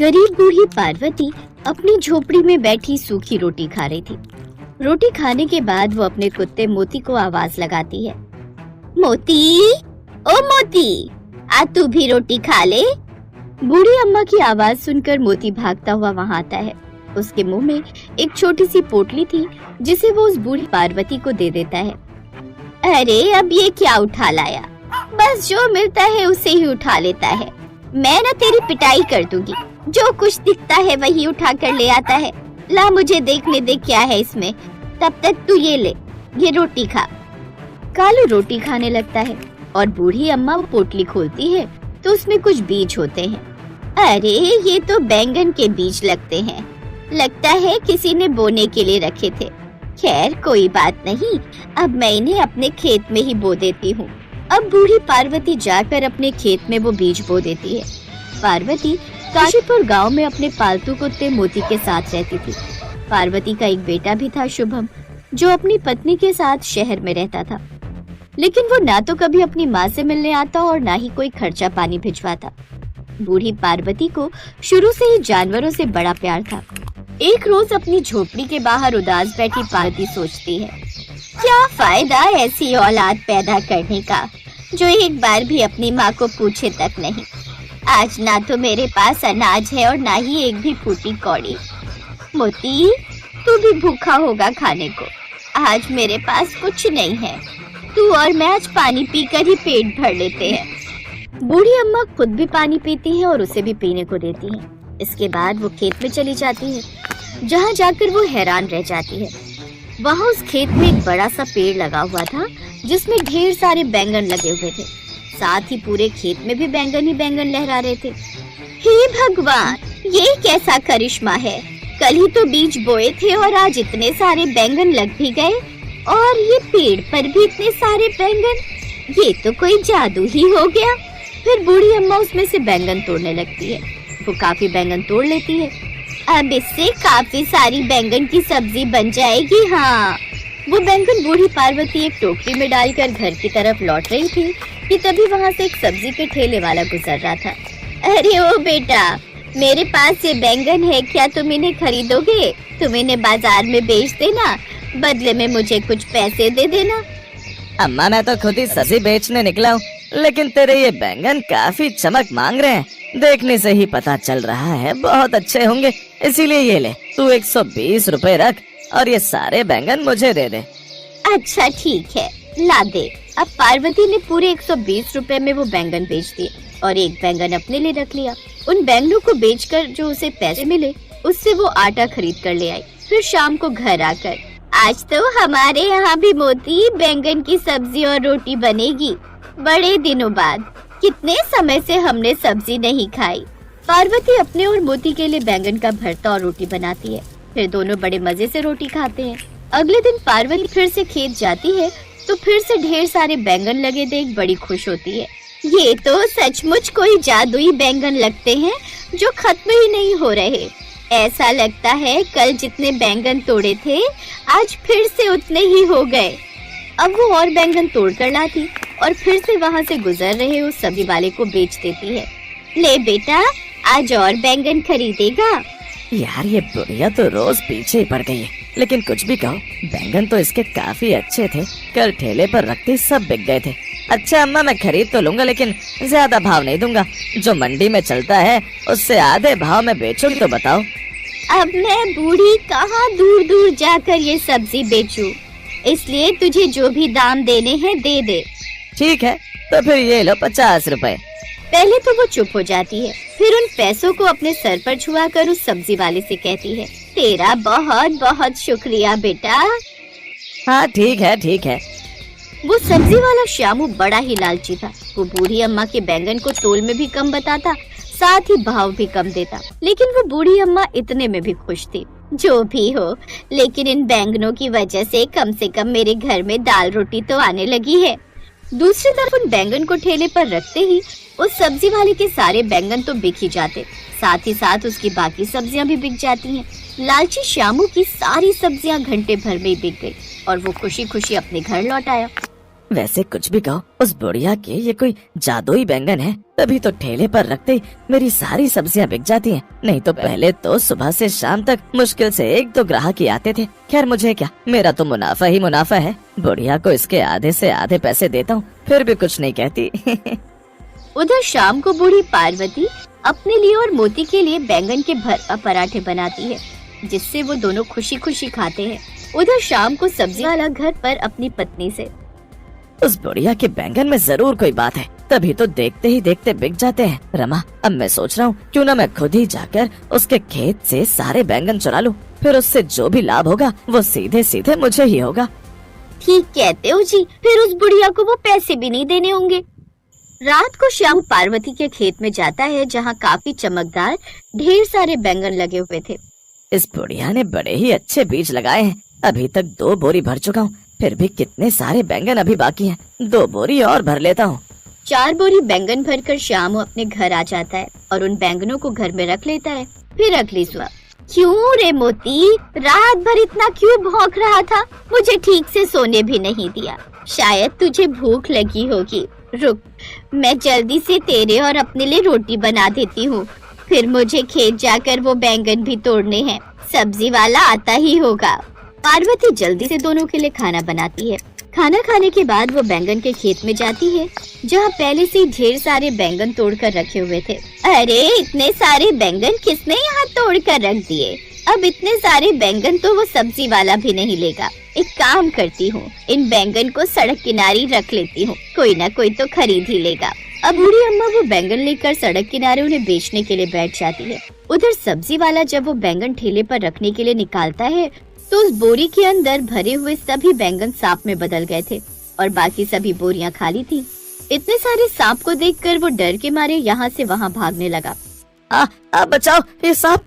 गरीब बूढ़ी पार्वती अपनी झोपड़ी में बैठी सूखी रोटी खा रही थी। रोटी खाने के बाद वो अपने कुत्ते मोती को आवाज लगाती है। मोती, ओ मोती, आ तू भी रोटी खा ले। बूढ़ी अम्मा की आवाज सुनकर मोती भागता हुआ वहां आता है। उसके मुंह में एक छोटी सी पोटली थी जिसे वो उस बूढ़ी पार्वती को दे देता है। अरे अब ये क्या उठा लाया, बस जो मिलता है उसे ही उठा लेता है। मैं ना तेरी पिटाई कर दूंगी, जो कुछ दिखता है वही उठा कर ले आता है। ला मुझे देखने दे क्या है इसमें, तब तक तू ये ले, ये रोटी खा। कालू रोटी खाने लगता है और बूढ़ी अम्मा पोटली खोलती है तो उसमें कुछ बीज होते हैं। अरे ये तो बैंगन के बीज लगते हैं, लगता है किसी ने बोने के लिए रखे थे। खैर कोई बात नहीं, अब मैं इन्हें अपने खेत में ही बो देती हूँ। अब बूढ़ी पार्वती जाकर अपने खेत में वो बीज बो देती है। पार्वती काशीपुर गांव में अपने पालतू कुत्ते मोती के साथ रहती थी। पार्वती का एक बेटा भी था शुभम, जो अपनी पत्नी के साथ शहर में रहता था, लेकिन वो ना तो कभी अपनी माँ से मिलने आता और ना ही कोई खर्चा पानी भिजवाता। बूढ़ी पार्वती को शुरू से ही जानवरों से बड़ा प्यार था। एक रोज अपनी झोपड़ी के बाहर उदास बैठी पार्वती सोचती है, क्या फायदा ऐसी औलाद पैदा करने का जो एक बार भी अपनी माँ को पूछे तक नहीं। आज ना तो मेरे पास अनाज है और ना ही एक भी फूटी कौड़ी। मोती, तू भी भूखा होगा खाने को, आज मेरे पास कुछ नहीं है। तू और मैं आज पानी पीकर ही पेट भर लेते हैं। बूढ़ी अम्मा खुद भी पानी पीती है और उसे भी पीने को देती है। इसके बाद वो खेत में चली जाती है, जहाँ जाकर वो हैरान रह जाती है। वहाँ उस खेत में एक बड़ा सा पेड़ लगा हुआ था जिसमें ढेर सारे बैंगन लगे हुए थे। साथ ही पूरे खेत में भी बैंगन ही बैंगन लहरा रहे थे। हे भगवान, ये कैसा करिश्मा है, कल ही तो बीज बोए थे और आज इतने सारे बैंगन लग भी गए, और ये पेड़ पर भी इतने सारे बैंगन, ये तो कोई जादू ही हो गया। फिर बूढ़ी अम्मा उसमें से बैंगन तोड़ने लगती है। वो काफी बैंगन तोड़ लेती है। अब इससे काफी सारी बैंगन की सब्जी बन जाएगी। हाँ, वो बैंगन बूढ़ी पार्वती एक टोकरी में डालकर घर की तरफ लौट रही थी कि तभी वहाँ से एक सब्जी के ठेले वाला गुजर रहा था। अरे ओ बेटा, मेरे पास ये बैंगन है, क्या तुम इन्हें खरीदोगे? तुम इन्हें बाजार में बेच देना, बदले में मुझे कुछ पैसे दे देना। अम्मा, मैं तो खुद ही सब्जी बेचने निकला हूँ, लेकिन तेरे ये बैंगन काफी चमक मांग रहे हैं। देखने से ही पता चल रहा है बहुत अच्छे होंगे, इसीलिए ये ले, तू 120 रुपए रख और ये सारे बैंगन मुझे दे दे। अच्छा ठीक है, ला दे। अब पार्वती ने पूरे 120 रुपए में वो बैंगन बेच दिए और एक बैंगन अपने लिए रख लिया। उन बैंगनों को बेचकर जो उसे पैसे मिले, उससे वो आटा खरीद कर ले आई। फिर शाम को घर आकर, आज तो हमारे यहाँ भी मोती बैंगन की सब्जी और रोटी बनेगी। बड़े दिनों बाद, कितने समय से हमने सब्जी नहीं खाई। पार्वती अपने और मोती के लिए बैंगन का भरता और रोटी बनाती है। फिर दोनों बड़े मजे से रोटी खाते हैं। अगले दिन पार्वती फिर से खेत जाती है तो फिर से ढेर सारे बैंगन लगे देख बड़ी खुश होती है। ये तो सचमुच कोई जादुई बैंगन लगते हैं जो खत्म ही नहीं हो रहे। ऐसा लगता है कल जितने बैंगन तोड़े थे आज फिर से उतने ही हो गए। अब वो और बैंगन तोड़ कर लाती और फिर से वहाँ से गुजर रहे उस सब्जी वाले को बेच देती है। ले बेटा, आज और बैंगन खरीदेगा? यार, ये बुढ़िया तो रोज पीछे ही पड़ गई है, लेकिन कुछ भी कहो, बैंगन तो इसके काफी अच्छे थे। कल ठेले पर रखते सब बिक गए थे। अच्छा अम्मा, मैं खरीद तो लूंगा, लेकिन ज्यादा भाव नहीं दूंगा। जो मंडी में चलता है उससे आधे भाव में बेचोगी तो बताओ। अब मैं बूढ़ी कहाँ दूर दूर जाकर ये सब्जी बेचूं, इसलिए तुझे जो भी दाम देने हैं दे दे। ठीक है, तो फिर ये लो 50 रुपए। पहले तो वो चुप हो जाती है, फिर उन पैसों को अपने सर पर छुआ कर उस सब्जी वाले से कहती है, तेरा बहुत बहुत शुक्रिया बेटा। हाँ ठीक है ठीक है। वो सब्जी वाला श्यामू बड़ा ही लालची था। वो बूढ़ी अम्मा के बैंगन को तोल में भी कम बताता, साथ ही भाव भी कम देता, लेकिन वो बूढ़ी अम्मा इतने में भी खुश थी। जो भी हो, लेकिन इन बैंगनों की वजह से कम मेरे घर में दाल रोटी तो आने लगी है। दूसरी तरफ उन बैंगन को ठेले पर रखते ही उस सब्जी वाले के सारे बैंगन तो बिक ही जाते, साथ ही साथ उसकी बाकी सब्जियां भी बिक जाती हैं। लालची श्यामू की सारी सब्जियां घंटे भर में ही बिक गई और वो खुशी खुशी अपने घर लौट आया। वैसे कुछ भी कहो, उस बुढ़िया के ये कोई जादुई बैंगन है, तभी तो ठेले पर रखते ही मेरी सारी सब्जियां बिक जाती हैं। नहीं तो पहले तो सुबह से शाम तक मुश्किल से 1-2 ग्राहक ही आते थे। खैर मुझे क्या, मेरा तो मुनाफा ही मुनाफा है। बुढ़िया को इसके आधे से आधे पैसे देता हूँ, फिर भी कुछ नहीं कहती। उधर शाम को बूढ़ी पार्वती अपने लिए और मोती के लिए बैंगन के भर पराठे बनाती है, जिससे वो दोनों खुशी खुशी खाते हैं। उधर शाम को सब्जी वाला घर पर अपनी पत्नी से, उस बुढ़िया के बैंगन में जरूर कोई बात है, तभी तो देखते ही देखते बिक जाते हैं। रमा, अब मैं सोच रहा हूँ क्यों ना मैं खुद ही जाकर उसके खेत से सारे बैंगन चुरा लूं, फिर उससे जो भी लाभ होगा वो सीधे सीधे मुझे ही होगा। ठीक कहते हो जी, फिर उस बुढ़िया को वो पैसे भी नहीं देने होंगे। रात को श्याम पार्वती के खेत में जाता है, जहाँ काफी चमकदार ढेर सारे बैंगन लगे हुए थे। इस बुढ़िया ने बड़े ही अच्छे बीज लगाए हैं, अभी तक 2 बोरी भर चुका हूँ, फिर भी कितने सारे बैंगन अभी बाकी हैं। 2 बोरी और भर लेता हूँ। 4 बोरी बैंगन भरकर श्याम अपने घर आ जाता है और उन बैंगनों को घर में रख लेता है। फिर अगली सुबह, क्यों रे मोती, रात भर इतना क्यों भौंक रहा था? मुझे ठीक से सोने भी नहीं दिया। शायद तुझे भूख लगी होगी। रुक, मैं जल्दी से तेरे और अपने लिए रोटी बना देती हूँ। फिर मुझे खेत जाकर वो बैंगन भी तोड़ने हैं। सब्जी वाला आता ही होगा। पार्वती जल्दी से दोनों के लिए खाना बनाती है। खाना खाने के बाद वो बैंगन के खेत में जाती है, जहाँ पहले से ढेर सारे बैंगन तोड़कर रखे हुए थे। अरे इतने सारे बैंगन किसने यहाँ तोड़कर रख दिए? अब इतने सारे बैंगन तो वो सब्जी वाला भी नहीं लेगा। एक काम करती हूँ, इन बैंगन को सड़क किनारे रख लेती हूँ, कोई ना कोई तो खरीद ही लेगा। अब बूढ़ी अम्मा वो बैंगन लेकर सड़क किनारे उन्हें बेचने के लिए बैठ जाती है। उधर सब्जी वाला जब वो बैंगन ठेले पर रखने के लिए निकालता है, तो उस बोरी के अंदर भरे हुए सभी बैंगन सांप में बदल गए थे और बाकी सभी बोरियां खाली थी। इतने सारे सांप को देखकर वो डर के मारे यहाँ से वहाँ भागने लगा। बचाओ, ये सांप